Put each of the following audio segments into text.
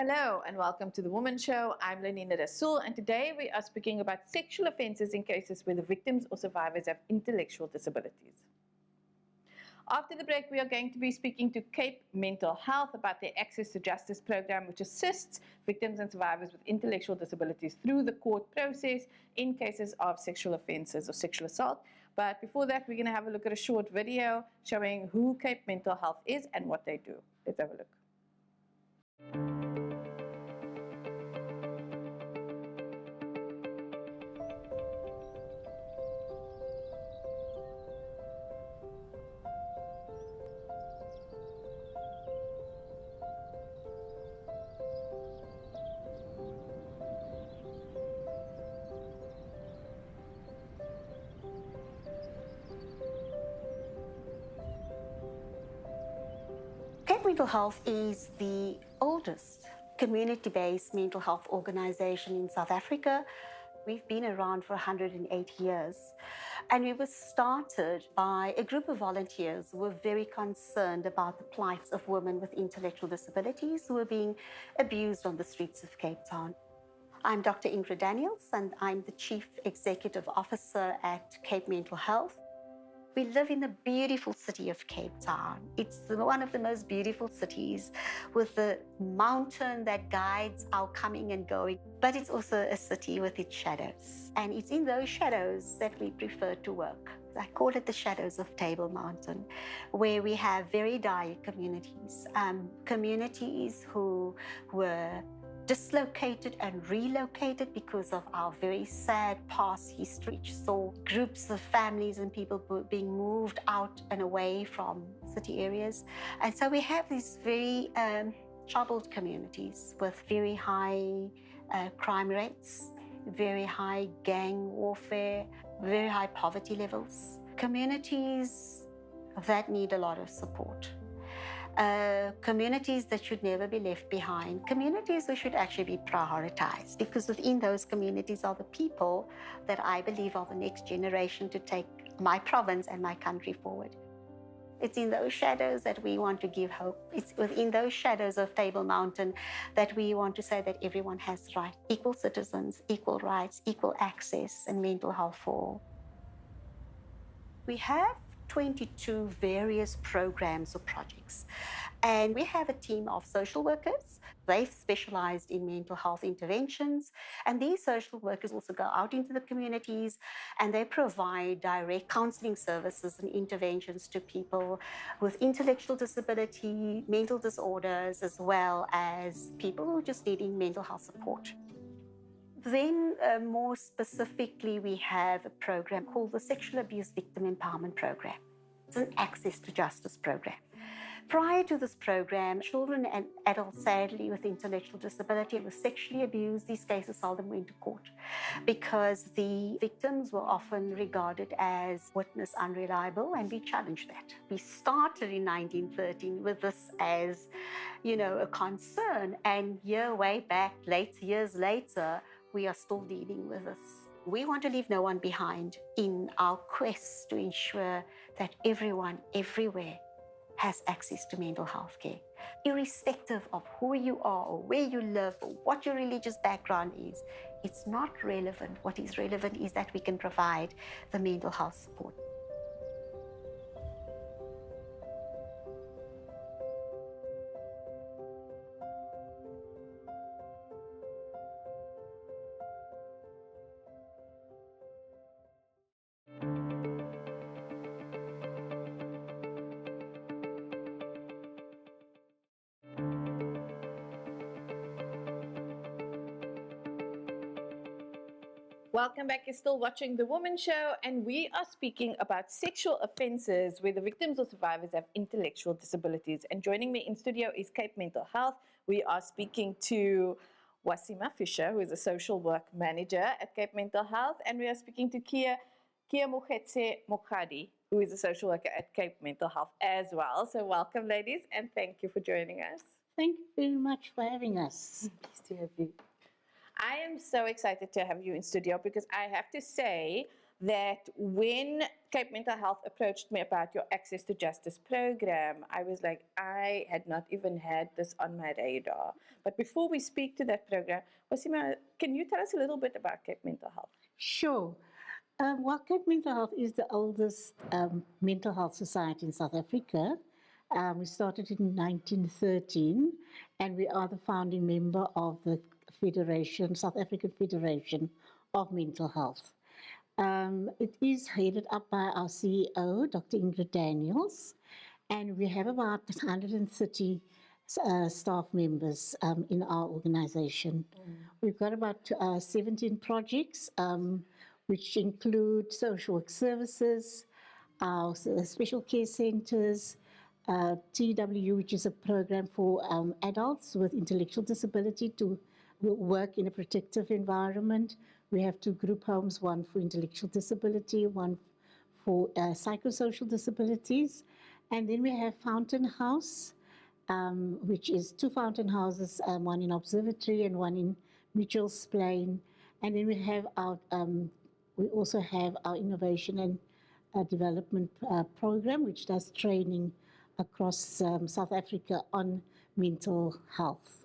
Hello and welcome to the Womxn Show. I'm Lenina Rassool, and today we are speaking about sexual offences in cases where the victims or survivors have intellectual disabilities. After the break, we are going to be speaking to Cape Mental Health about their Access to Justice program, which assists victims and survivors with intellectual disabilities through the court process in cases of sexual offences or sexual assault. But before that, we're going to have a look at a short video showing who Cape Mental Health is and what they do. Let's have a look. Cape Mental Health is the oldest community-based mental health organization in South Africa. We've been around for 108 years, and we were started by a group of volunteers who were very concerned about the plight of women with intellectual disabilities who were being abused on the streets of Cape Town. I'm Dr. Ingrid Daniels, and I'm the Chief Executive Officer at Cape Mental Health. We live in the beautiful city of Cape Town. It's one of the most beautiful cities with the mountain that guides our coming and going. But it's also a city with its shadows. And it's in those shadows that we prefer to work. I call it the shadows of Table Mountain, where we have very dire communities. Communities who were dislocated and relocated because of our very sad past history, which saw groups of families and people being moved out and away from city areas. And so we have these very troubled communities with very high crime rates, very high gang warfare, very high poverty levels. Communities that need a lot of support. Communities that should never be left behind, communities who should actually be prioritized, because within those communities are the people that I believe are the next generation to take my province and my country forward. It's in those shadows that we want to give hope. It's within those shadows of Table Mountain that we want to say that everyone has rights, equal citizens, equal rights, equal access, and mental health for all. We have 22 various programs or projects. And we have a team of social workers. They've specialized in mental health interventions. And these social workers also go out into the communities and they provide direct counseling services and interventions to people with intellectual disability, mental disorders, as well as people who are just needing mental health support. Then, more specifically, we have a program called the Sexual Abuse Victim Empowerment Program. It's an Access to Justice program. Prior to this program, children and adults, sadly, with intellectual disability were sexually abused. These cases seldom went to court because the victims were often regarded as witness unreliable, and we challenged that. We started in 1913 with this as, a concern, and years later, we are still dealing with this. We want to leave no one behind in our quest to ensure that everyone, everywhere, has access to mental health care. Irrespective of who you are or where you live or what your religious background is, it's not relevant. What is relevant is that we can provide the mental health support. Welcome back. You're still watching The Womxn Show, and we are speaking about sexual offences where the victims or survivors have intellectual disabilities. And joining me in studio is Cape Mental Health. We are speaking to Wasima Fisher, who is a social work manager at Cape Mental Health, and we are speaking to Keamogetse Mokgadi, who is a social worker at Cape Mental Health as well. So welcome, ladies, and thank you for joining us. Thank you very much for having us. Pleased to have you. I am so excited to have you in studio because I have to say that when Cape Mental Health approached me about your Access to Justice program, I was like, I had not even had this on my radar. But before we speak to that program, Wasima, can you tell us a little bit about Cape Mental Health? Sure. Well, Cape Mental Health is the oldest mental health society in South Africa. We started in 1913, and we are the founding member of the Federation, South African Federation of Mental Health. It is headed up by our CEO, Dr. Ingrid Daniels, and we have about 130 staff members in our organization. We've got about 17 projects, which include social work services, our special care centers, TW, which is a program for adults with intellectual disability to work in a protective environment. We have 2 group homes, one for intellectual disability, one for psychosocial disabilities. And then we have Fountain House, which is 2 fountain houses, one in Observatory and one in Mitchell's Plain. And then we also have our innovation and development program, which does training across South Africa on mental health.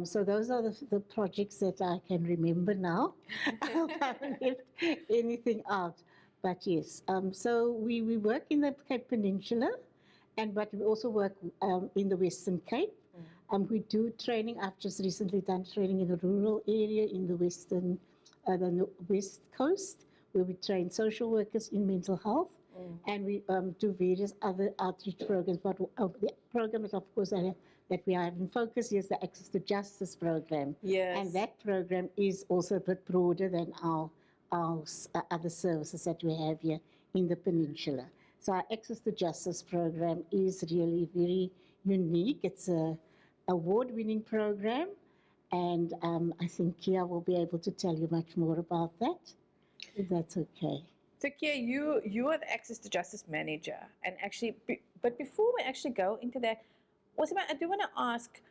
So those are the projects that I can remember now. I haven't left anything out. But yes, so we work in the Cape Peninsula, but we also work in the Western Cape. We do training. I've just recently done training in a rural area in the the West Coast, where we train social workers in mental health. And we do various other outreach programs. But the program that, of course, that we have in focus is the Access to Justice program. Yes. And that program is also a bit broader than our other services that we have here in the peninsula. So our Access to Justice program is really very unique. It's an award-winning program, and I think Kia will be able to tell you much more about that, if that's okay. So Kia, you are the Access to Justice manager, and actually, but before we actually go into that, Wasima, I do want to ask,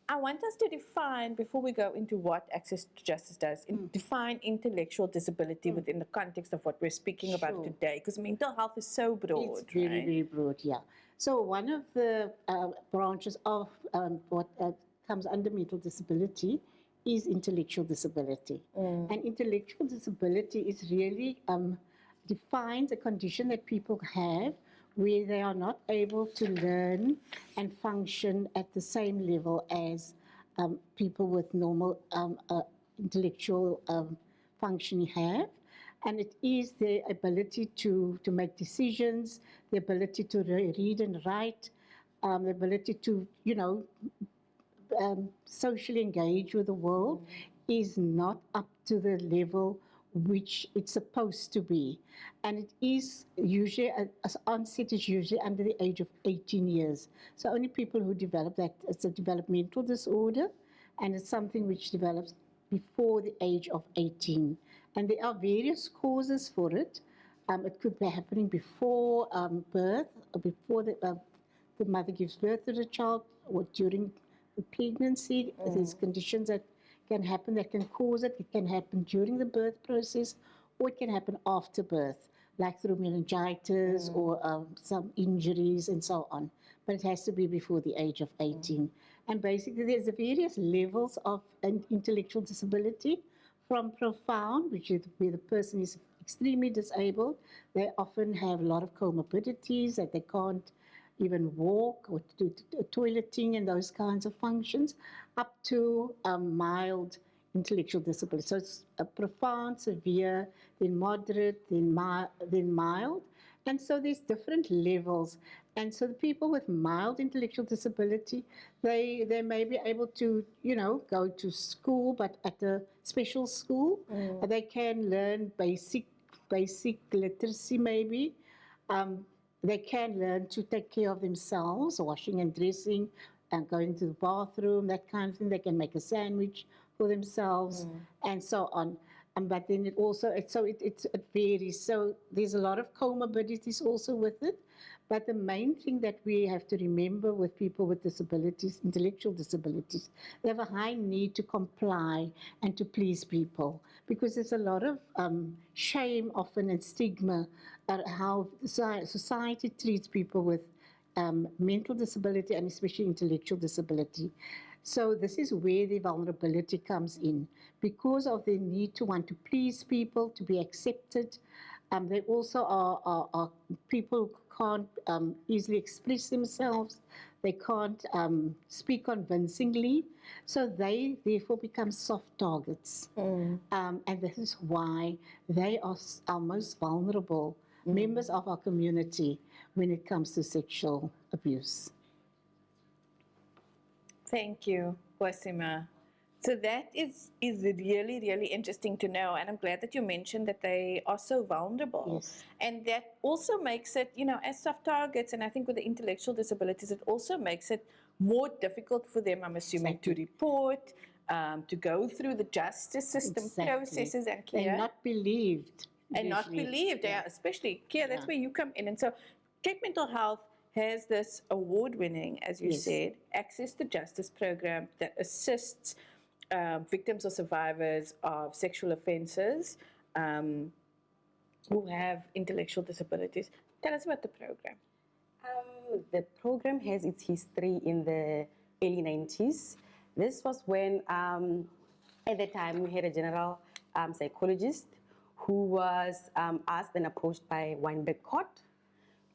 I want us to define, before we go into what Access to Justice does, define intellectual disability within the context of what we're speaking about today, because mental health is so broad. It's very, right? very broad, yeah. So one of the branches of what comes under mental disability is intellectual disability. And intellectual disability is really defines a condition that people have where they are not able to learn and function at the same level as people with normal intellectual functioning have. And it is their ability to make decisions, the ability to read and write, the ability to, socially engage with the world is not up to the level which it's supposed to be. And it is usually, as onset is usually under the age of 18 years. So only people who develop that, it's a developmental disorder, and it's something which develops before the age of 18. And there are various causes for it. It could be happening before birth, or before the mother gives birth to the child, or during the pregnancy. There's conditions that can happen that can cause it. It can happen during the birth process, or it can happen after birth, like through meningitis or some injuries and so on. But it has to be before the age of 18. And basically there's various levels of intellectual disability, from profound, which is where the person is extremely disabled. They often have a lot of comorbidities that they can't even walk or do toileting and those kinds of functions, up to mild intellectual disability. So it's a profound, severe, then moderate, then mild. And so there's different levels. And so the people with mild intellectual disability, they may be able to, go to school, but at a special school. They can learn basic literacy maybe. They can learn to take care of themselves, washing and dressing, and going to the bathroom, that kind of thing. They can make a sandwich for themselves, and so on. But then it also, it varies. So there's a lot of comorbidities also with it. But the main thing that we have to remember with people with disabilities, intellectual disabilities, they have a high need to comply and to please people, because there's a lot of shame often and stigma at how society treats people with mental disability and especially intellectual disability. So this is where the vulnerability comes in, because of the need to want to please people, to be accepted. They also are people who can't easily express themselves. They can't speak convincingly. So they therefore become soft targets. And this is why they are our most vulnerable members of our community when it comes to sexual abuse. Thank you, Wasima. So that is really, really interesting to know. And I'm glad that you mentioned that they are so vulnerable. Yes. And that also makes it, as soft targets, and I think with the intellectual disabilities, it also makes it more difficult for them, I'm assuming, to report, to go through the justice system processes and care. They're not believed. And not usually. believed, yeah. Especially care, that's where you come in. And so Cape Mental Health has this award-winning, as you said, Access to Justice program that assists victims or survivors of sexual offences who have intellectual disabilities. Tell us about the program. The program has its history in the early 90s. This was when, at the time, we had a general psychologist who was asked and approached by Weinberg Court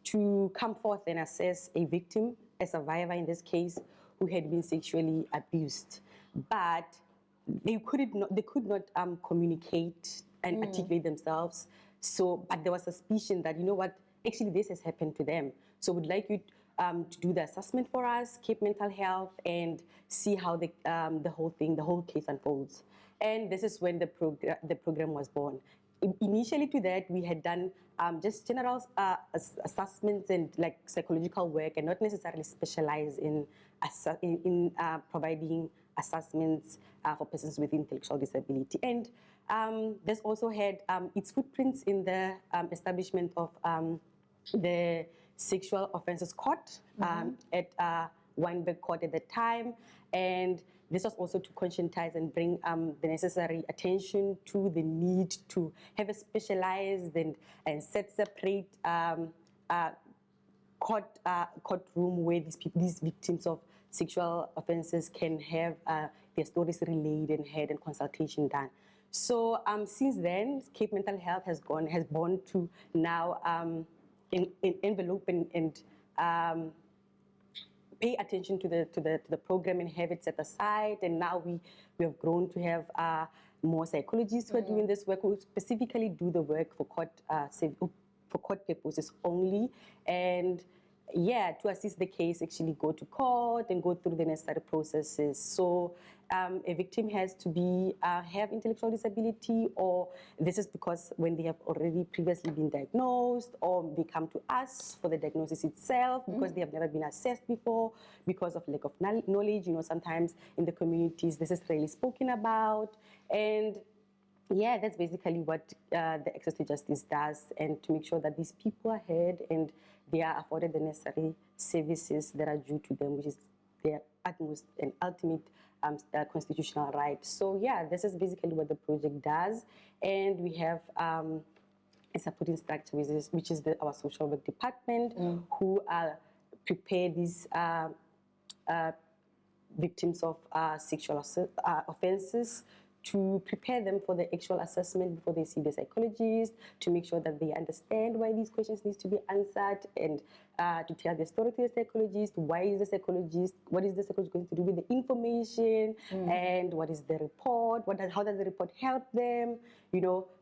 to come forth and assess a victim, a survivor in this case, who had been sexually abused. But they could not communicate and articulate themselves. So, but there was suspicion that, actually this has happened to them. So we'd like you to do the assessment for us, Cape Mental Health, and see how the whole case unfolds. And this is when the program was born. Initially to that, we had done just general assessments and like psychological work, and not necessarily specialize in providing assessments for persons with intellectual disability. And this also had its footprints in the establishment of the Sexual Offences Court at Weinberg Court at the time. And this was also to conscientize and bring the necessary attention to the need to have a specialized and set separate courtroom where these victims of sexual offences can have their stories relayed and heard and consultation done. So since then, Cape Mental Health has gone to now envelope and pay attention to the program and have it set aside. And now we have grown to have more psychologists who are doing this work, who specifically do the work for court purposes only. And to assist the case, actually go to court and go through the necessary processes. So a victim has to have intellectual disability, or this is because when they have already previously been diagnosed, or they come to us for the diagnosis itself because they have never been assessed before, because of lack of knowledge. Sometimes in the communities this is rarely spoken about. And that's basically what the Access to Justice does, and to make sure that these people are heard and they are afforded the necessary services that are due to them, which is their utmost and ultimate constitutional right. So this is basically what the project does. And we have a supporting structure, which is our social work department, who prepare these victims of sexual offences, to prepare them for the actual assessment before they see the psychologist, to make sure that they understand why these questions need to be answered, and to tell the story to the psychologist. What is the psychologist going to do with the information, and what is the report? How does the report help them?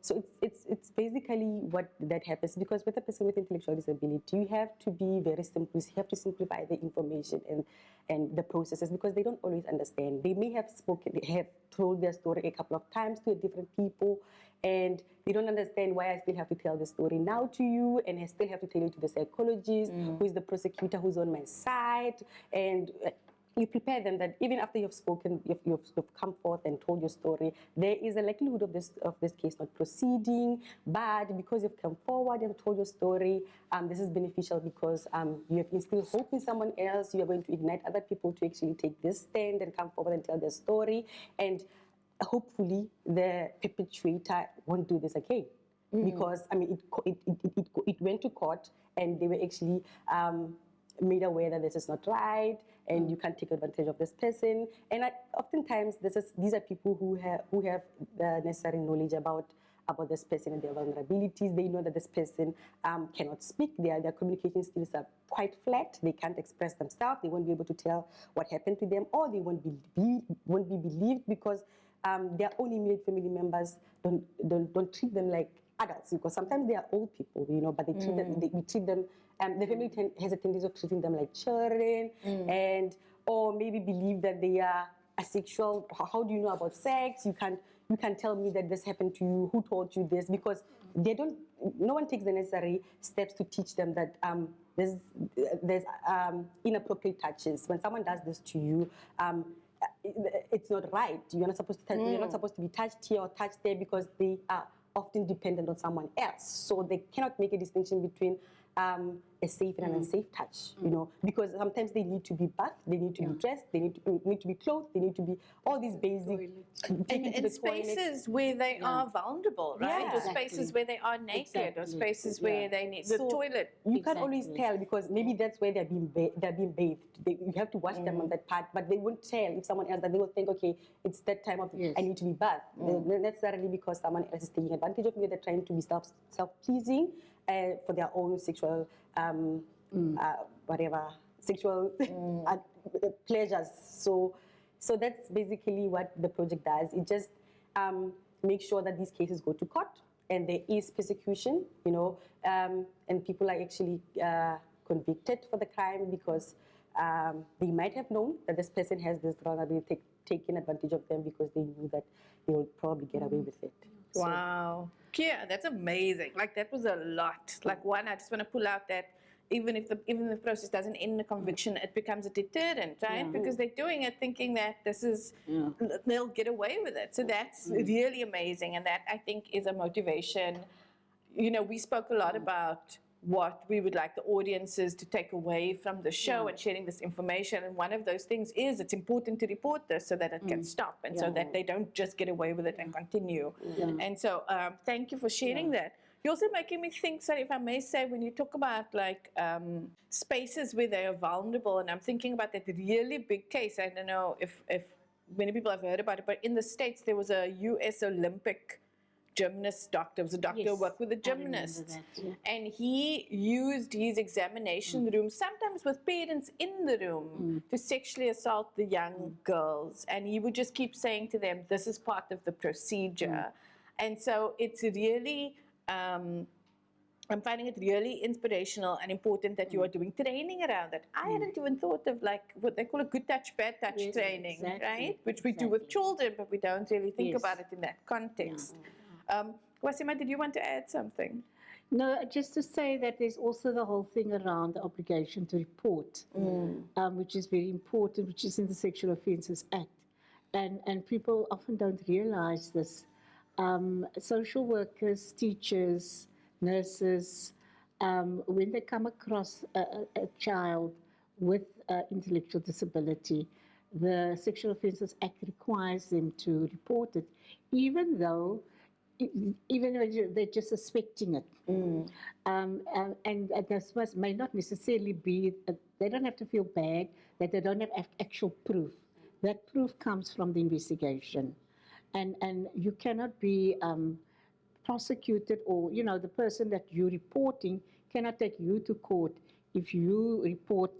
So it's basically what that happens, because with a person with intellectual disability, you have to be very simple. You have to simplify the information and the processes, because they don't always understand. They may have told their story a couple of times to different people, and they don't understand why I still have to tell the story now to you, and I still have to tell it to the psychologist, who is the prosecutor, who's on my side. And you prepare them that even after you've spoken, you've come forth and told your story, there is a likelihood of this case not proceeding, but because you've come forward and told your story, this is beneficial because you have instilled hope in someone else. You are going to ignite other people to actually take this stand and come forward and tell their story, and hopefully the perpetrator won't do this again. Because I mean, it went to court, and they were actually made aware that this is not right, and you can't take advantage of this person. And oftentimes, these are people who have the necessary knowledge about this person and their vulnerabilities. They know that this person cannot speak. Their communication skills are quite flat. They can't express themselves. They won't be able to tell what happened to them, or they won't be believed because their own immediate family members don't treat them like adults, because sometimes they are old people, but we treat them. The family has a tendency of treating them like children, or maybe believe that they are asexual. How do you know about sex? You can't tell me that this happened to you. Who told you this? Because no one takes the necessary steps to teach them that there's inappropriate touches. When someone does this to you, it's not right. You're not supposed to you're not supposed to be touched here or touched there, because they are often dependent on someone else. So they cannot make a distinction between a safe and an unsafe touch, because sometimes they need to be bathed, they need to be dressed, they need to be clothed, they need to be all these basic and spaces where they are vulnerable, right? Yeah. Or spaces where they are naked, or spaces where they need the So toilet. You can't always tell, because maybe that's where they're being bathed. You have to watch them on that part, but they won't tell if someone else, that they will think, okay, it's that time of I need to be bathed. Not necessarily because someone else is taking advantage of me. They're trying to be self-pleasing for their own sexual sexual pleasures. So that's basically what the project does. It just makes sure that these cases go to court, and there is persecution, and people are actually convicted for the crime, because they might have known that this person has this vulnerability, taken advantage of them because they knew that they will probably get away with it. Wow. Yeah, that's amazing. Like, that was a lot. Like, one, I just want to pull out that even if the process doesn't end in a conviction, it becomes a deterrent, right? Because they're doing it thinking that they'll get away with it. So that's really amazing. And that, I think, is a motivation. We spoke a lot about what we would like the audiences to take away from the show and sharing this information. And one of those things is it's important to report this so that it can stop, and so that they don't just get away with it and continue. And so thank you for sharing that. You're also making me think, sorry, if I may say, when you talk about like spaces where they are vulnerable, and I'm thinking about that really big case. I don't know if many people have heard about it, but in the States there was a U.S. Olympic gymnast doctor. It was a doctor who worked with the gymnasts. And he used his examination room, sometimes with parents in the room, to sexually assault the young girls. And he would just keep saying to them, this is part of the procedure. And so it's really, I'm finding it really inspirational and important that you are doing training around it. I hadn't even thought of like what they call a good touch, bad touch training, right? Which we do with children, but we don't really think about it in that context. Wasima, did you want to add something? No, just to say that there's also the whole thing around the obligation to report, which is very important, which is in the Sexual Offences Act. And people often don't realize this. Social workers, teachers, nurses, when they come across a child with intellectual disability, the Sexual Offences Act requires them to report it, even though they're just suspecting it. And this may not necessarily be, they don't have to feel bad that they don't have actual proof. That proof comes from the investigation. And you cannot be prosecuted, or, the person that you're reporting cannot take you to court if you report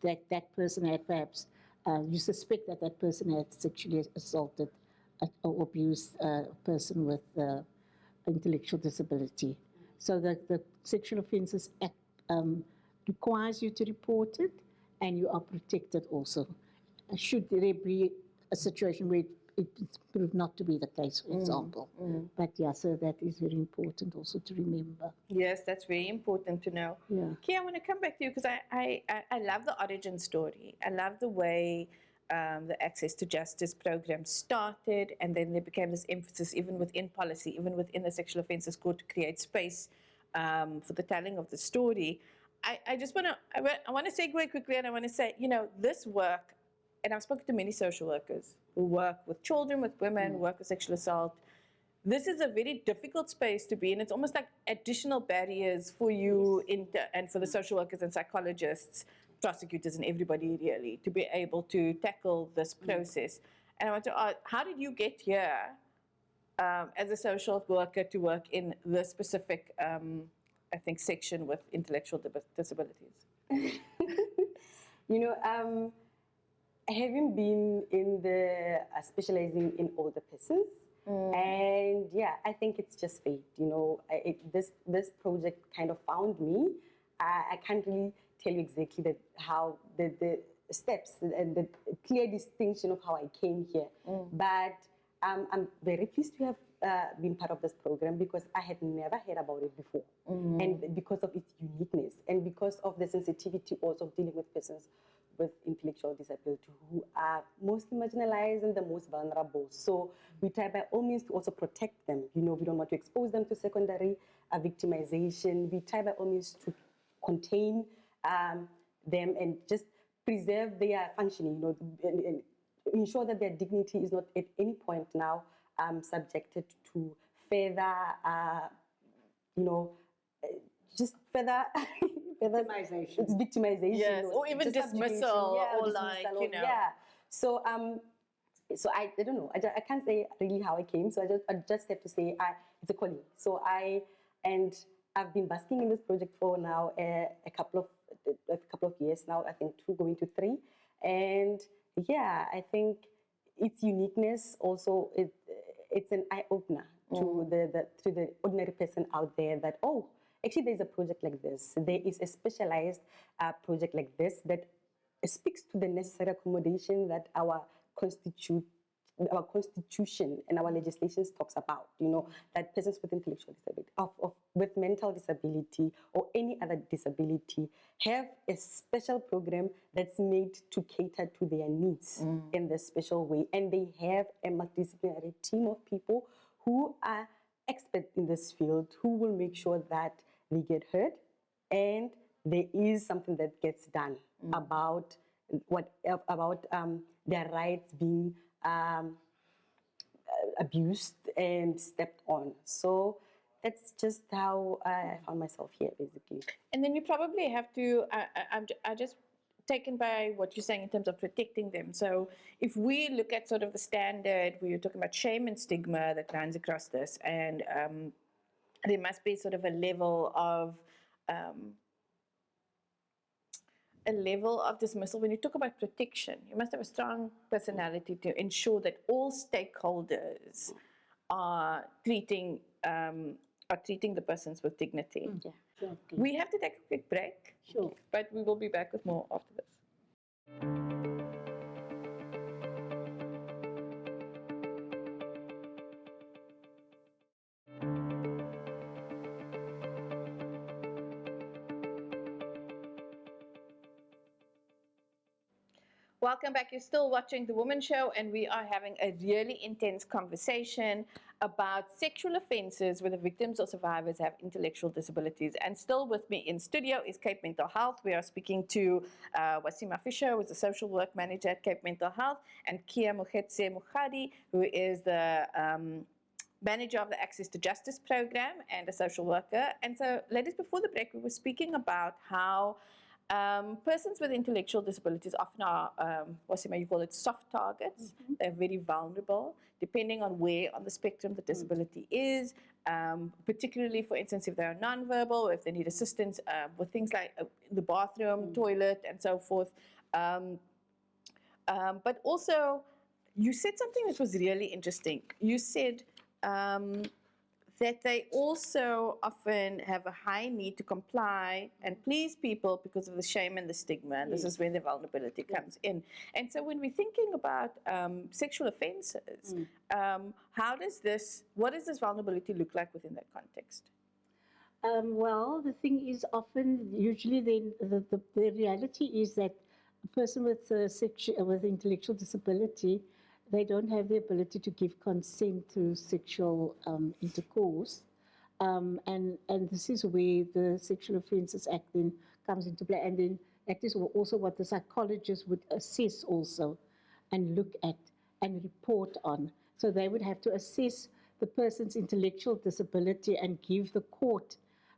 that that person had perhaps, you suspect that that person had sexually assaulted or abused a person with intellectual disability. So the Sexual Offences Act requires you to report it, and you are protected also. Should there be a situation where it's proved not to be the case, for example. But yeah, so that is very important also to remember. Yes, that's very important to know. Yeah. Kia, I want to come back to you because I love the origin story. I love the way the Access to Justice program started, and then there became this emphasis even within policy, even within the Sexual Offences Court, to create space for the telling of the story. I just want to, I want to segue quickly, and I want to say, you know, this work, and I've spoken to many social workers who work with children, with women, work with sexual assault. This is a very difficult space to be in. It's almost like additional barriers for you and for the social workers and psychologists, prosecutors and everybody really, to be able to tackle this process. And I want to ask, how did you get here as a social worker to work in this specific, I think, section with intellectual disabilities? You know, having been in the specializing in older persons, and yeah, I think it's just fate. You know, this project kind of found me. I can't really tell you exactly how the steps and the clear distinction of how I came here, but I'm very pleased to have been part of this program because I had never heard about it before, and because of its uniqueness and because of the sensitivity also of dealing with persons with intellectual disability who are mostly marginalized and the most vulnerable. So we try by all means to also protect them. You know, we don't want to expose them to secondary victimization. We try by all means to contain them and just preserve their functioning, you know, and ensure that their dignity is not at any point now subjected to further, you know, just further Victimization. It's victimization, Yes, you know, or even just subjugation, dismissal, yeah, or dismissal, like, or- you know. yeah. So so I don't know. I can't say really how I came. So I just have to say it's a calling. So I've been basking in this project for now a couple of years now. I think 2 going to 3, and yeah, I think its uniqueness also it's an eye opener to the ordinary person out there that actually there's a project like this. There is a specialized project like this that speaks to the necessary accommodation that our constitution and our legislation talks about. You know, that persons with intellectual disability, with mental disability or any other disability have a special program that's made to cater to their needs in this special way. And they have a multidisciplinary team of people who are experts in this field who will make sure that they get heard and there is something that gets done about their rights being abused and stepped on. So that's just how I found myself here, basically. And then you probably have to, I'm just taken by what you're saying in terms of protecting them. So if we look at sort of the standard where you're talking about shame and stigma that runs across this, and there must be sort of a level of dismissal. When you talk about protection, you must have a strong personality to ensure that all stakeholders are treating the persons with dignity. Yeah. Exactly. We have to take a quick break, Sure. but we will be back with more after this. Welcome back. You're still watching The Womxn Show, and we are having a really intense conversation about sexual offences where the victims or survivors have intellectual disabilities. And still with me in studio is Cape Mental Health. We are speaking to Wasima Fisher, who is the social work manager at Cape Mental Health, and Keamogetse Mokgadi, who is the manager of the Access to Justice program and a social worker. And so, ladies, before the break, we were speaking about how persons with intellectual disabilities often are, Wasima, you call it soft targets. They're very vulnerable, depending on where on the spectrum the disability is, particularly, for instance, if they are nonverbal, or if they need assistance with things like the bathroom, toilet, and so forth. But also, you said something that was really interesting. You said that they also often have a high need to comply and please people because of the shame and the stigma. And this is where the vulnerability comes in. And so when we're thinking about sexual offences, what does this vulnerability look like within that context? Well, the thing is often, usually then, the reality is that a person with with intellectual disability, they don't have the ability to give consent to sexual intercourse. And this is where the Sexual Offences Act then comes into play. And then that is also what the psychologists would assess also and look at and report on. So they would have to assess the person's intellectual disability and give the court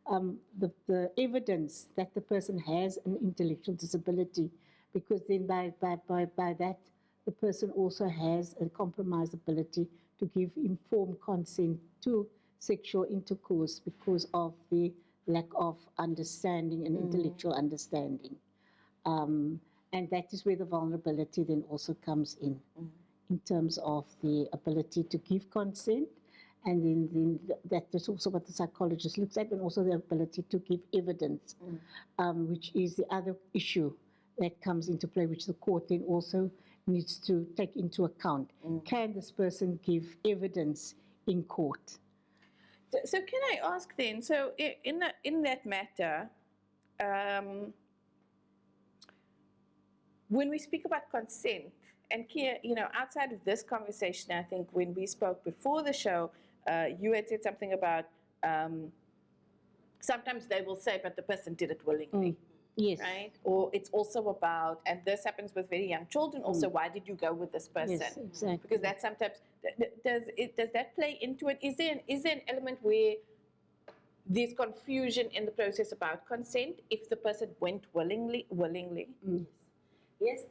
the evidence that the person has an intellectual disability, because then by that, the person also has a compromised ability to give informed consent to sexual intercourse because of the lack of understanding and intellectual understanding. And that is where the vulnerability then also comes in terms of the ability to give consent. And then that is also what the psychologist looks at, and also the ability to give evidence, which is the other issue that comes into play, which the court then also needs to take into account. Can this person give evidence in court? So can I ask then, so in that matter, when we speak about consent, and Kia, outside of this conversation, I think when we spoke before the show, you had said something about sometimes they will say, but the person did it willingly. Yes. Right? Or it's also about, and this happens with very young children also, why did you go with this person? Yes, exactly. Because that sometimes, does that play into it? Is there an element where there's confusion in the process about consent if the person went willingly? Yes,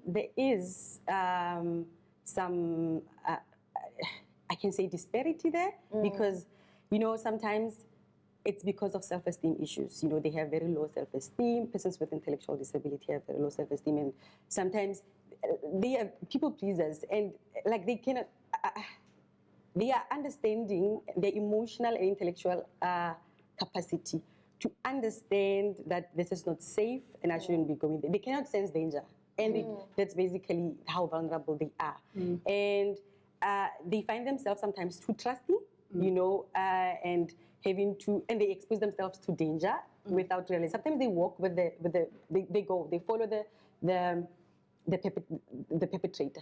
there is some, I can say, disparity there, because, sometimes it's because of self-esteem issues. They have very low self-esteem. Persons with intellectual disability have very low self-esteem, and sometimes they are people pleasers, and they cannot. They are understanding their emotional and intellectual capacity to understand that this is not safe and I shouldn't be going there. They cannot sense danger, and that's basically how vulnerable they are. And they find themselves sometimes too trusting, and and they expose themselves to danger without realizing. Sometimes they walk with they follow the perpetrator.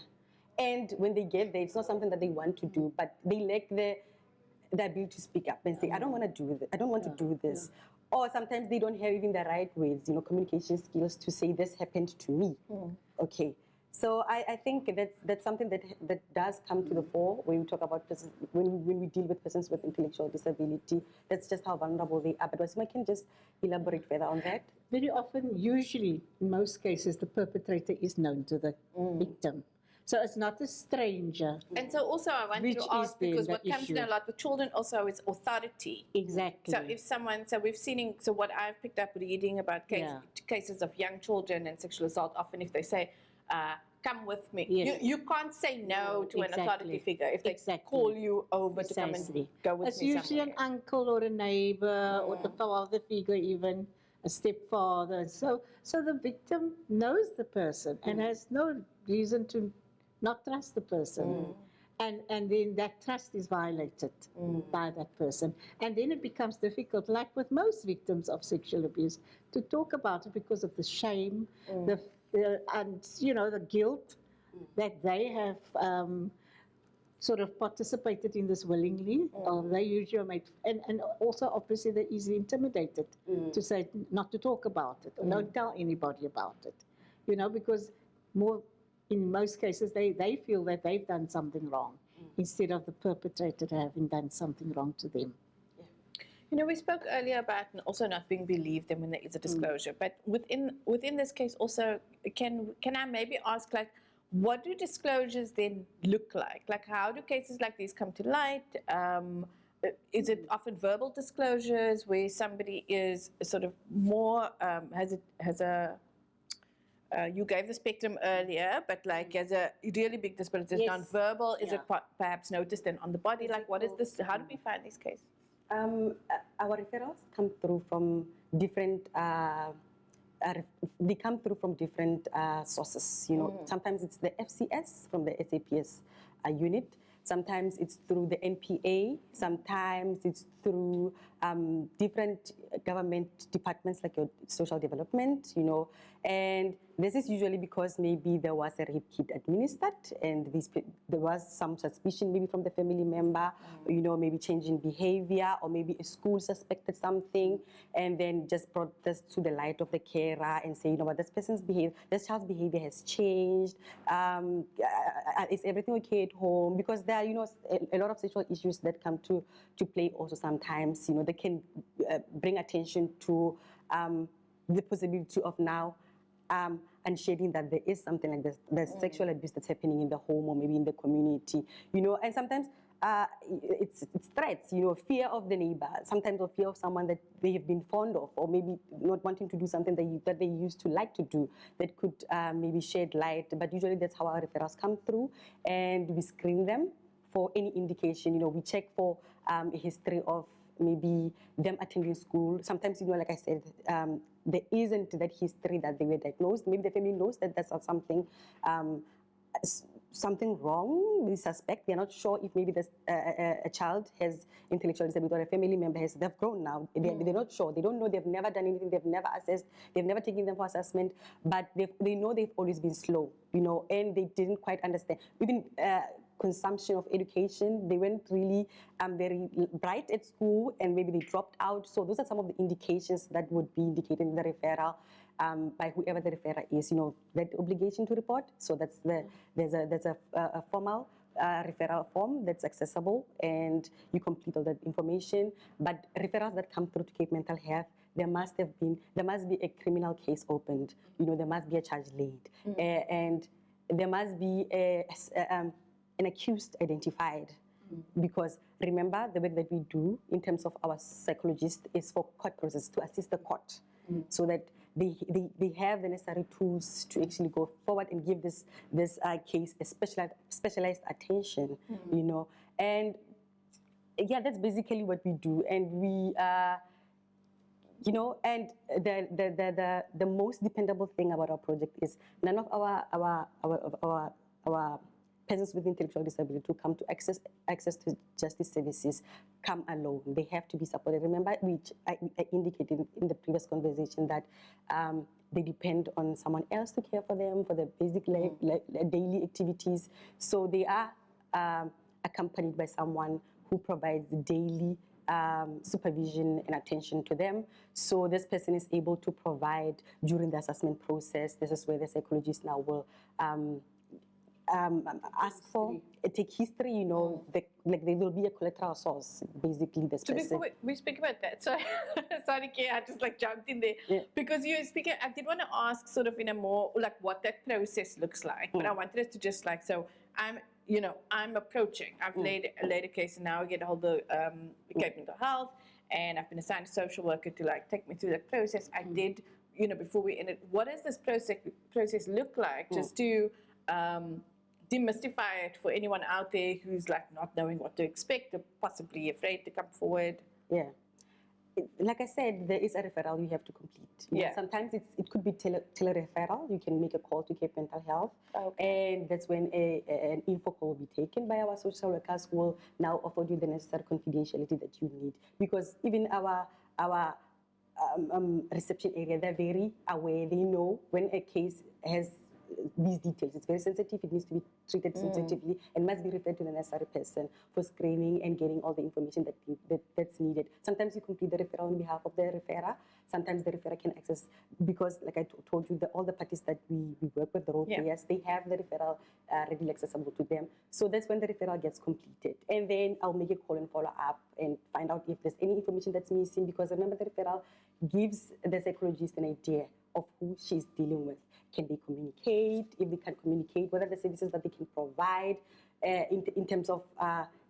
And when they get there, it's not something that they want to do, but they lack the ability to speak up and say, I don't want to do this. I don't want to do this. Or sometimes they don't have even the right words, communication skills to say this happened to me. Okay. So I think that's something that does come to the fore when we talk about persons, when we deal with persons with intellectual disability. That's just how vulnerable they are. But Wasima can just elaborate further on that. Very often, usually, in most cases, the perpetrator is known to the victim. So it's not a stranger. And so also I wanted to ask, because what comes in a lot with children also is authority. Exactly. So if someone, we've seen, what I've picked up reading about cases of young children and sexual assault, often if they say, come with me. Yes. You can't say no to an authority figure if they call you over to come and go with me. It's usually somewhere. an uncle or a neighbor or the father figure, even a stepfather. So the victim knows the person and has no reason to not trust the person. And then that trust is violated by that person. And then it becomes difficult, like with most victims of sexual abuse, to talk about it because of the shame, the guilt that they have sort of participated in this willingly. They usually are made, and also obviously they're easily intimidated to say not to talk about it or don't tell anybody about it, because in most cases they feel that they've done something wrong instead of the perpetrator having done something wrong to them. We spoke earlier about also not being believed and when there is a disclosure, but within this case also, can I maybe ask, what do disclosures then look like? How do cases like these come to light? Is it often verbal disclosures where somebody is sort of more has a you gave the spectrum earlier, but like as a really big disability, Yes. non-verbal, is Yeah. it perhaps noticed then on the body? Like what is this, how do we find these cases? Our referrals come through from different. They come through from different sources. You know, sometimes it's the FCS from the SAPS unit. Sometimes it's through the NPA. Sometimes it's through different government departments like your social development. You know, and this is usually because maybe there was a rape kit administered, and there was some suspicion maybe from the family member. You know, maybe changing behavior, or maybe a school suspected something, and then just brought this to the light of the carer and say, you know what, this child's behavior has changed. Is everything okay at home? Because there are, you know, a lot of sexual issues that come to play also sometimes. You know, they can bring attention to the possibility of now and shading that there is something like this, there's sexual abuse that's happening in the home or maybe in the community, you know, and sometimes it's threats, you know, fear of the neighbor, sometimes or fear of someone that they have been fond of, or maybe not wanting to do something that they used to like to do that could maybe shed light. But usually that's how our referrals come through, and we screen them for any indication. You know, we check for a history of maybe them attending school. Sometimes, you know, like I said, there isn't that history that they were diagnosed. Maybe the family knows that there's something wrong. We suspect. They're not sure if maybe there's a child has intellectual disability or a family member has. They've grown now. They're not sure. They don't know. They've never done anything. They've never assessed. They've never taken them for assessment. But they know they've always been slow, you know, and they didn't quite understand. Even consumption of education, they weren't really very bright at school, and maybe they dropped out. So those are some of the indications that would be indicated in the referral by whoever the referrer is. You know, that obligation to report. So there's a formal referral form that's accessible, and you complete all that information. But referrals that come through to Cape Mental Health, there must be a criminal case opened. You know, there must be a charge laid, and there must be an accused identified. Because remember, the work that we do in terms of our psychologists is for court process, to assist the court, so that they have the necessary tools to actually go forward and give this case a specialized attention, you know. And yeah, that's basically what we do. And we you know, and the most dependable thing about our project is none of our persons with intellectual disability who come to access to justice services come alone. They have to be supported. Remember, I indicated in the previous conversation that they depend on someone else to care for them for their basic daily activities. So they are accompanied by someone who provides daily supervision and attention to them. So this person is able to provide during the assessment process. This is where the psychologist now will ask for take history, you know, like there will be a collateral source, basically this person. So before we speak about that, sorry, Kay, I just like jumped in there because you speaking. I did want to ask sort of in a more like what that process looks like, but I wanted us to just like, so I'm approaching. I've laid a case, and now I get a hold of Cape Mental Health, and I've been assigned a social worker to like take me through that process. I did, you know, before we ended, what does this process look like, just to demystify it for anyone out there who's like not knowing what to expect or possibly afraid to come forward? Yeah. Like I said, there is a referral you have to complete. Yeah. Sometimes it could be tele-referral. You can make a call to Cape Mental Health. Okay. And that's when an info call will be taken by our social workers, who will now offer you the necessary confidentiality that you need. Because even our reception area, they're very aware. They know when a case has these details. It's very sensitive. It needs to be treated sensitively and must be referred to the necessary person for screening and getting all the information that's needed. Sometimes you complete the referral on behalf of the referrer. Sometimes the referrer can access, because like I told you, all the parties that we work with, the role players, they have the referral readily accessible to them. So that's when the referral gets completed. And then I'll make a call and follow up and find out if there's any information that's missing, because remember, the referral gives the psychologist an idea of who she's dealing with. Can they communicate? If they can communicate, what are the services that they can provide in terms of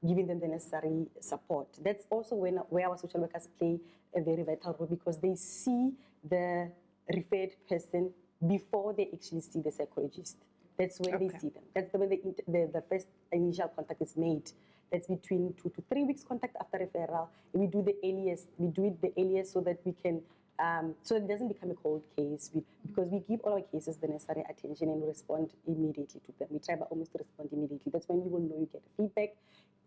giving them the necessary support? That's also where our social workers play a very vital role, because they see the referred person before they actually see the psychologist. That's when they see them. That's the way the first initial contact is made. That's between 2 to 3 weeks contact after referral. We do the earliest. We do it the earliest so that we can, so it doesn't become a cold case. Because we give all our cases the necessary attention and respond immediately to them. We try by almost to respond immediately. That's when you will know you get feedback.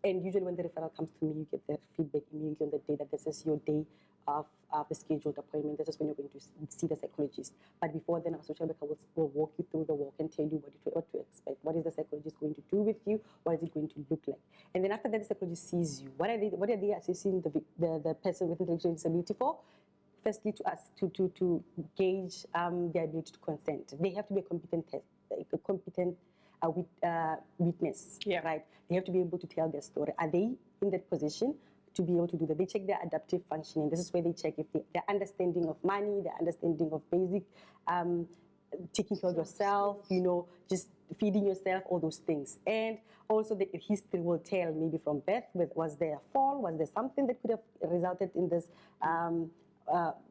And usually when the referral comes to me, you get the feedback immediately on the day that this is your day of the scheduled appointment. This is when you're going to see the psychologist. But before then, our social worker will walk you through the walk and tell you what to expect. What is the psychologist going to do with you? What is it going to look like? And then after that, the psychologist sees you. What are they assessing the person with intellectual disability for? Firstly, to gauge their ability to consent. They have to be a competent witness, right? They have to be able to tell their story. Are they in that position to be able to do that? They check their adaptive functioning. This is where they check if their understanding of money, their understanding of basic taking care of yourself, just feeding yourself, all those things. And also the history will tell, maybe from birth, was there a fall, was there something that could have resulted in this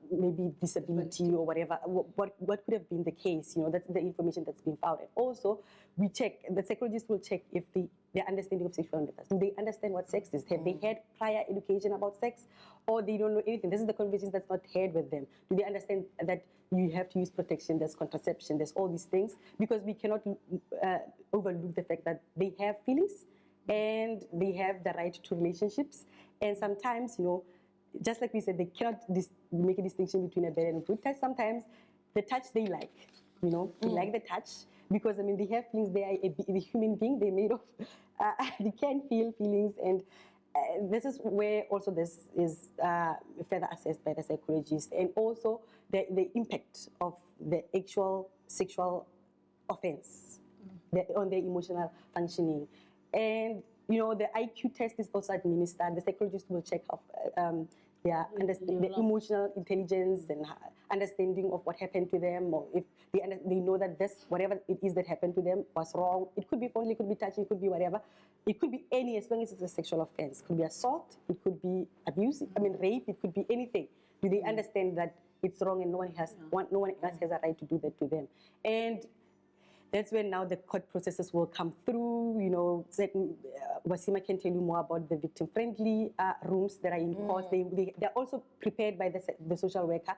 maybe disability or whatever, what could have been the case, that's the information that's been found. And also, we check, the psychologist will check if their understanding of sexual matters. Do they understand what sex is? Have they had prior education about sex, or they don't know anything? This is the conversation that's not had with them. Do they understand that you have to use protection, there's contraception, there's all these things? Because we cannot overlook the fact that they have feelings and they have the right to relationships. And sometimes, just like we said, they cannot make a distinction between a bad and a good touch. Sometimes the touch they like, they like the touch because, they have feelings. They are a human being. They're made of, they can feel feelings. And this is where also this is further assessed by the psychologist. And also the impact of the actual sexual offense on their emotional functioning. And the IQ test is also administered. The psychologist will check their emotional intelligence and understanding of what happened to them, or if they know that whatever it is that happened to them was wrong. It could be fondling, it could be touching, it could be whatever. It could be any, as long as it's a sexual offense. It could be assault, it could be abuse, rape, it could be anything. Do they understand that it's wrong and no one else has a right to do that to them? And that's when now the court processes will come through. Wasima can tell you more about the victim-friendly rooms that are in court. They're also prepared by the social worker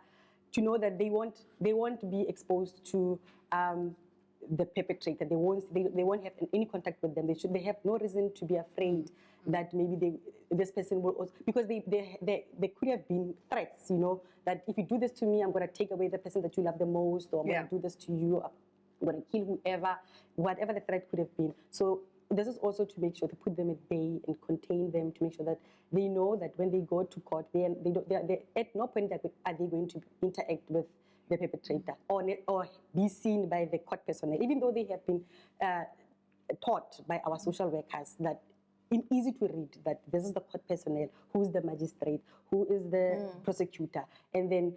to know that they won't be exposed to the perpetrator. They won't have any contact with them. They have no reason to be afraid that maybe this person will also, because they could have been threats. That if you do this to me, I'm going to take away the person that you love the most, or I'm going to do this to you. I'm going to kill whoever, whatever the threat could have been. So this is also to make sure to put them at bay and contain them, to make sure that they know that when they go to court, they at no point are they going to interact with the perpetrator or be seen by the court personnel, even though they have been taught by our social workers that easy to read that this is the court personnel, who is the magistrate, who is the prosecutor, and then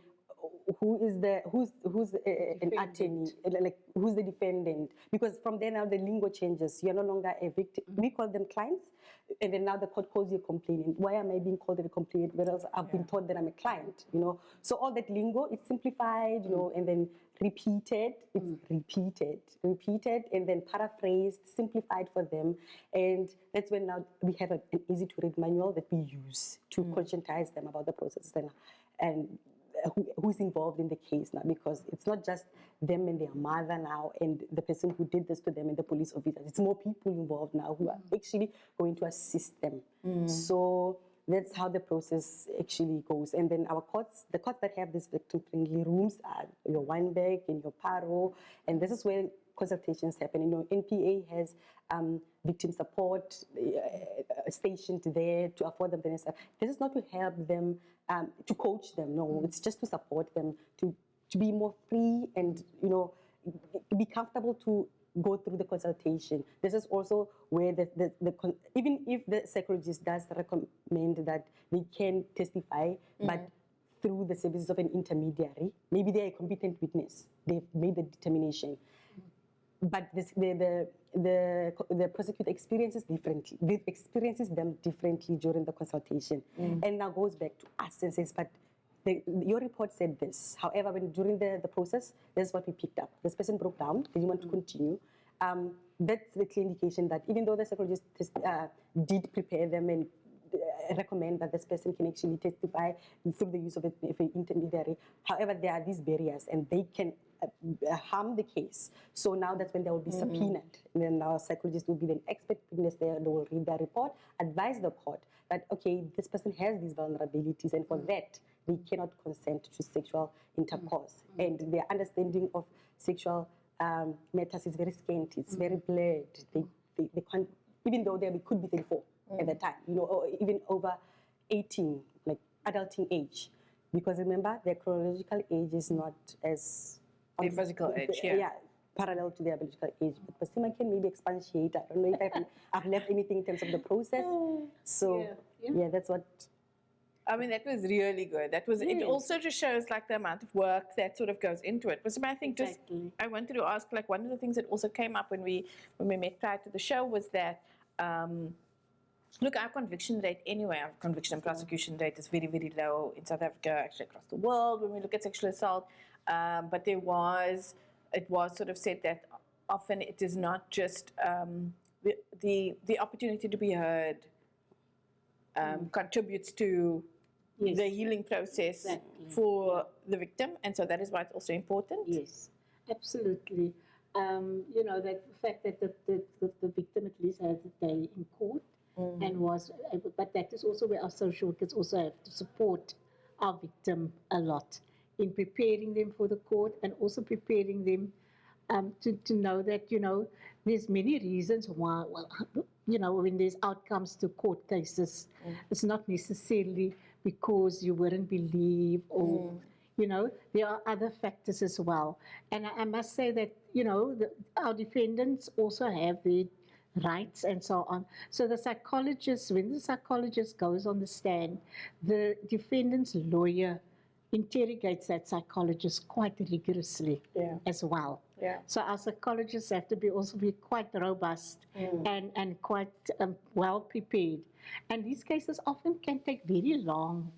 who's an attorney, like who's the defendant? Because from there now the lingo changes. You're no longer a victim. We call them clients, and then now the court calls you a complainant. Why am I being called a complainant? Whereas I've been told that I'm a client. So all that lingo, it's simplified, and then repeated. It's repeated, and then paraphrased, simplified for them. And that's when now we have an easy to read manual that we use to conscientize them about the process and who's involved in the case now, because it's not just them and their mother now and the person who did this to them and the police officers. It's more people involved now who are actually going to assist them. So that's how the process actually goes. And then the courts that have these victim-friendly rooms are your Wynberg and your Paro, and this is where consultations happen. NPA has victim support stationed there to afford them the necessary. This is not to help them, to coach them. No, it's just to support them to be more free and be comfortable to go through the consultation. This is also where even if the psychologist does recommend that they can testify, but through the services of an intermediary, maybe they're a competent witness. They've made the determination. But the prosecutor experiences them differently during the consultation, and now goes back to us and says, but your report said this. However, during the process, this is what we picked up. This person broke down, they didn't want to continue. That's the clear indication that even though the psychologist did prepare them and recommend that this person can actually testify through the use of an intermediary, however, there are these barriers and they can harm the case. So now that's when they will be subpoenaed. And then our psychologist will be the expert witness there. They will read the report, advise the court that, okay, this person has these vulnerabilities, and for that, they cannot consent to sexual intercourse. And their understanding of sexual matters is very scanty, it's very blurred. They can't, even though they could be 34 at the time, you know, or even over 18, like adulting age. Because remember, their chronological age is not as... Their physical age, parallel to their biological age. But Wasima can maybe expatiate. I don't know if I've left anything in terms of the process. So, yeah, that's what... I mean, that was really good. That was, it also just shows like the amount of work that sort of goes into it. But I think just, I wanted to ask, like, one of the things that also came up when we met prior to the show was that, look, our conviction rate anyway, our conviction and prosecution rate is very, very low in South Africa, actually across the world when we look at sexual assault. But it was sort of said that often it is not just the opportunity to be heard contributes to the healing process for the victim, and so that is why it's also important. Yes, absolutely. You know, that the fact that the victim at least had a day in court and was able, but that is also where our social workers also have to support our victim a lot in preparing them for the court, and also preparing them to know that, you know, there's many reasons why, well, you know, when there's outcomes to court cases, it's not necessarily because you weren't believed or, you know, there are other factors as well. And I must say that, you know, our defendants also have their rights and so on. So the psychologist, when the psychologist goes on the stand, the defendant's lawyer interrogates that psychologist quite rigorously as well. So our psychologists have to also be quite robust and quite well prepared. And these cases often can take very long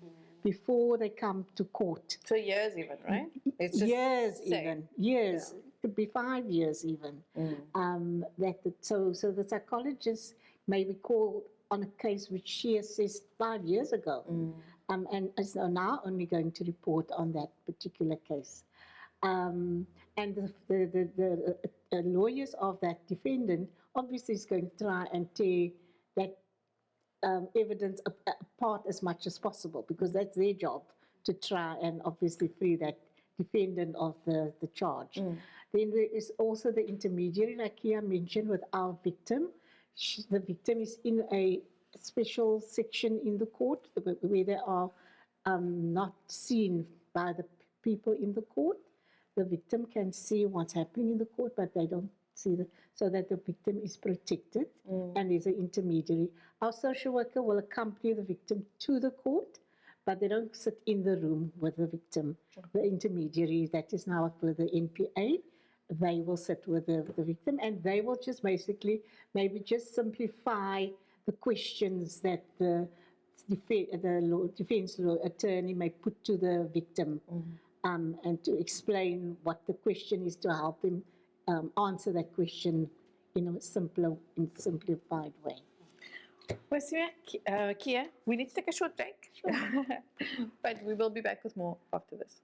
before they come to court. So years even, right? It's just years even, years. It could be 5 years even. So the psychologist may be called on a case which she assessed 5 years ago. And is now only going to report on that particular case. And the lawyers of that defendant obviously is going to try and tear that evidence apart as much as possible, because that's their job, to try and obviously free that defendant of the charge. Then there is also the intermediary, like Kia mentioned, with our victim. The victim is in a special section in the court where they are not seen by the people in the court. The victim can see what's happening in the court, but they don't see so that the victim is protected, and there's an intermediary. Our social worker will accompany the victim to the court, but they don't sit in the room with the victim. The intermediary, that is now with the NPA, they will sit with the victim, and they will just basically maybe just simplify the questions that the defense attorney may put to the victim, and to explain what the question is, to help them answer that question in a simplified way. Wasima, Kia, we need to take a short break, but we will be back with more after this.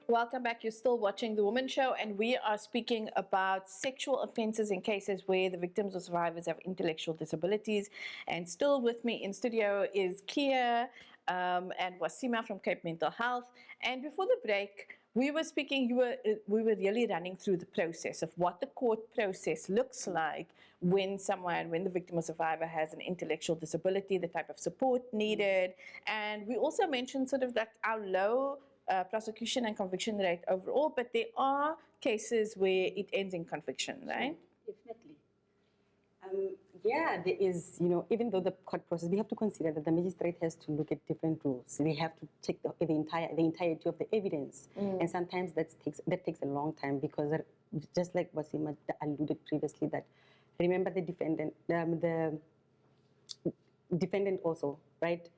Welcome back. You're still watching The Womxn Show, and we are speaking about sexual offences in cases where the victims or survivors have intellectual disabilities. And still with me in studio is Kia and Wasima from Cape Mental Health. And before the break, we were speaking, we were really running through the process of what the court process looks like when the victim or survivor has an intellectual disability, the type of support needed. And we also mentioned sort of that our low prosecution and conviction rate overall, but there are cases where it ends in conviction, right? Definitely. Yeah, there is, even though the court process, we have to consider that the magistrate has to look at different rules. They have to check the entirety of the evidence. And sometimes that takes a long time because just like Wasima alluded previously, that remember the defendant also, right,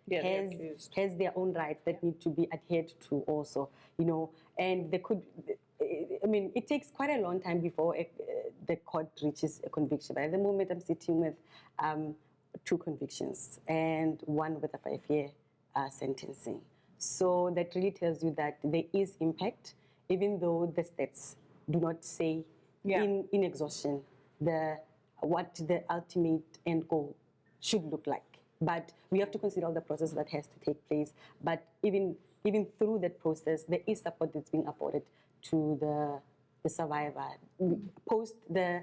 has their own rights that need to be adhered to also, and they could, it takes quite a long time before the court reaches a conviction. But at the moment, I'm sitting with 2 convictions and 1 with a 5-year sentencing. So that really tells you that there is impact, even though the stats do not say in exhaustion what the ultimate end goal should look like. But we have to consider all the process that has to take place. But even through that process, there is support that's being afforded to the survivor. Post the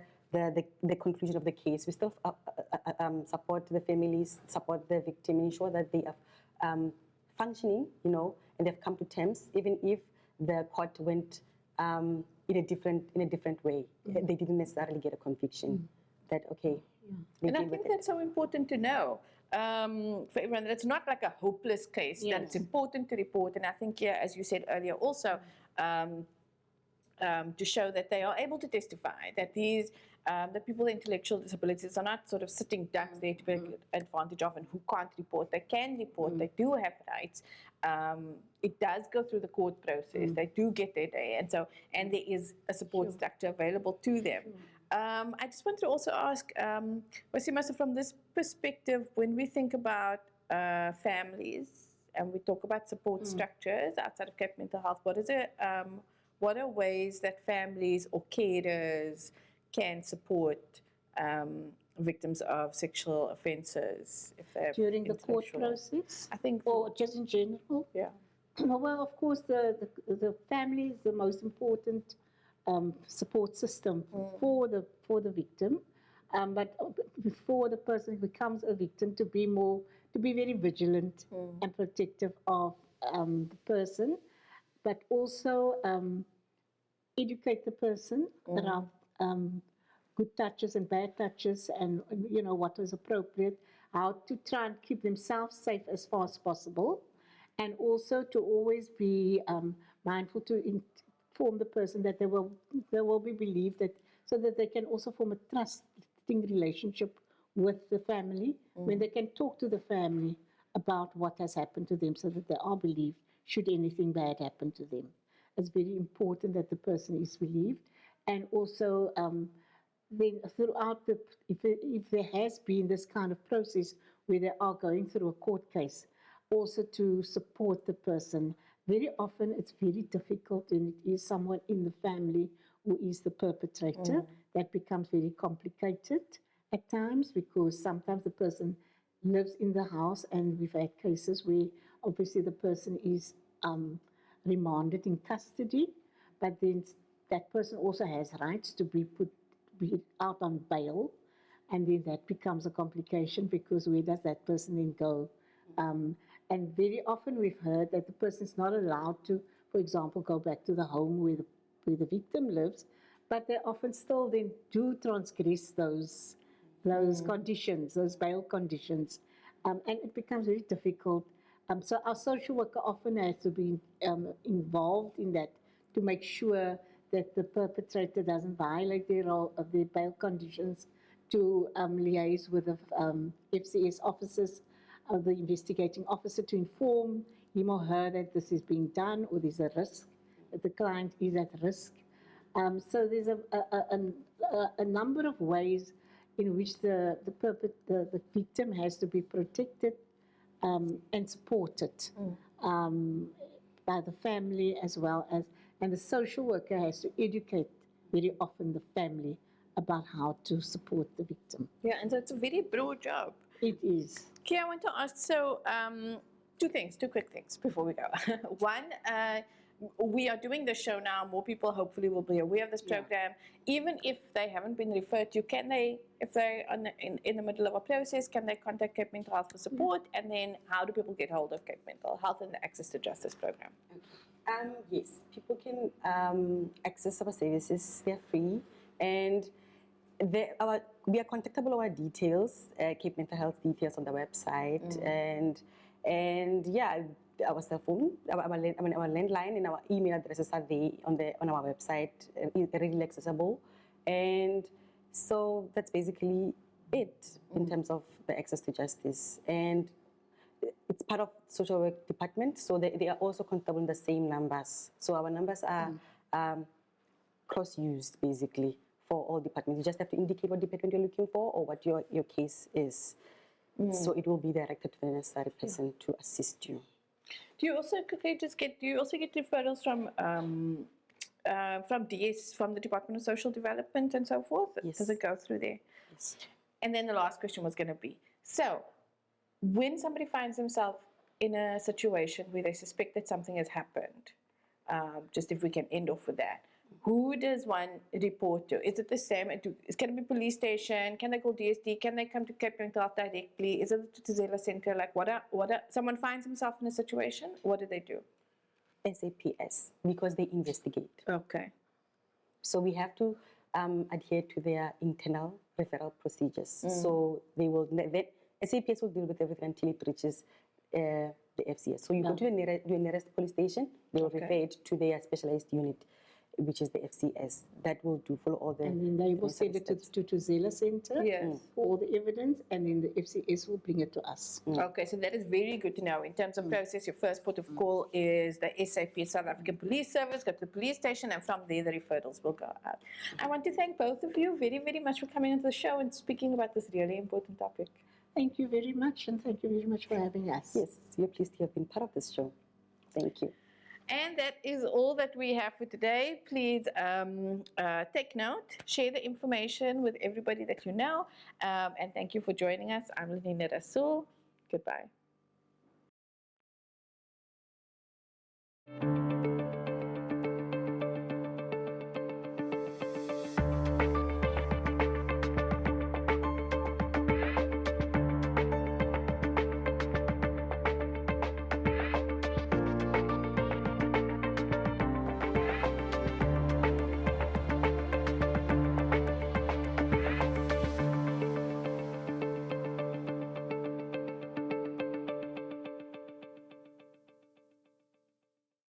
conclusion of the case, we still support the families, support the victim, ensure that they are functioning, and they've come to terms, even if the court went in a different way. They didn't necessarily get a conviction. That okay. And I think that's so important to know. For everyone, that it's not like a hopeless case, that it's important to report. And I think, as you said earlier also, to show that they are able to testify, that these the people with intellectual disabilities are not sort of sitting ducks there to take advantage of and who can't report. They can report, they do have rights. It does go through the court process, they do get their day, and there is a support structure available to them. I just wanted to also ask, Wasima, so from this perspective, when we think about families and we talk about support structures outside of Cape Mental Health, what are ways that families or carers can support victims of sexual offences if they have During the court intellectual- process? I think, Or just in general? yeah. Well, of course, the family is the most important support system for the victim. But before the person becomes a victim, to be very vigilant and protective of the person, but also educate the person around good touches and bad touches, and what is appropriate, how to try and keep themselves safe as far as possible, and also to always be mindful to inform the person that they will be believed, that so that they can also form a trusting relationship with the family, when they can talk to the family about what has happened to them, so that they are believed should anything bad happen to them. It's very important that the person is believed, and also then throughout if there has been this kind of process where they are going through a court case, also to support the person. Very often it's very difficult, and it is someone in the family who is the perpetrator. That becomes very complicated at times, because sometimes the person lives in the house, and we've had cases where obviously the person is remanded in custody, but then that person also has rights to be out on bail, and then that becomes a complication, because where does that person then go? And very often we've heard that the person is not allowed to, for example, go back to the home where the victim lives, but they often still then do transgress those conditions, those bail conditions, and it becomes very difficult. So our social worker often has to be involved in that, to make sure that the perpetrator doesn't violate their bail conditions, to liaise with the FCS officers, the investigating officer, to inform him or her that this is being done, or there's a risk, that the client is at risk. So there's a number of ways in which the victim has to be protected and supported by the family, as well as, and the social worker has to educate very often the family about how to support the victim. Yeah, and so it's a very broad job. It is. Okay, I want to ask, so two quick things before we go. One, we are doing this show now. More people hopefully will be aware of this program. Even if they haven't been referred to, can they, if they're in the middle of a process, can they contact Cape Mental Health for support? And then how do people get hold of Cape Mental Health and the Access to Justice program? Yes, people can access our services. They're free, and our we are contactable. Our details, Cape Mental Health details on the website, and yeah, our cell phone, our landline, and our email addresses are there on our website, readily accessible, and so that's basically it in terms of the access to justice. And it's part of social work department, so they are also contactable in the same numbers. So our numbers are cross-used basically for all departments. You just have to indicate what department you're looking for or what your case is. So it will be directed to the necessary person to assist you. Do you also get referrals from DS, from the Department of Social Development and so forth? Yes. Does it go through there? Yes. And then the last question was going to be, so when somebody finds themselves in a situation where they suspect that something has happened, just if we can end off with that, who does one report to? Is it the same? Can it be police station? Can they call DSD? Can they come to Cape Mental Health directly? Is it the Tizela Center? Like, someone finds himself in a situation, what do they do? SAPS, because they investigate. Okay. So we have to adhere to their internal referral procedures. So they will, SAPS will deal with everything until it reaches the FCS. So you go to your nearest police station, they will refer it to their specialized unit, which is the FCS. That will follow all the... And then they will send it to Tizela Center for all the evidence, and then the FCS will bring it to us. Okay, so that is very good to know. In terms of process, your first port of call is the SAP, South African Police Service. Go to the police station, and from there the referrals will go out. I want to thank both of you very, very much for coming onto the show and speaking about this really important topic. Thank you very much, and thank you very much for having us. Yes, we're pleased to have been part of this show. Thank you. And that is all that we have for today. Please take note, share the information with everybody that you know, and thank you for joining us. I'm Lenina Rassool. Goodbye.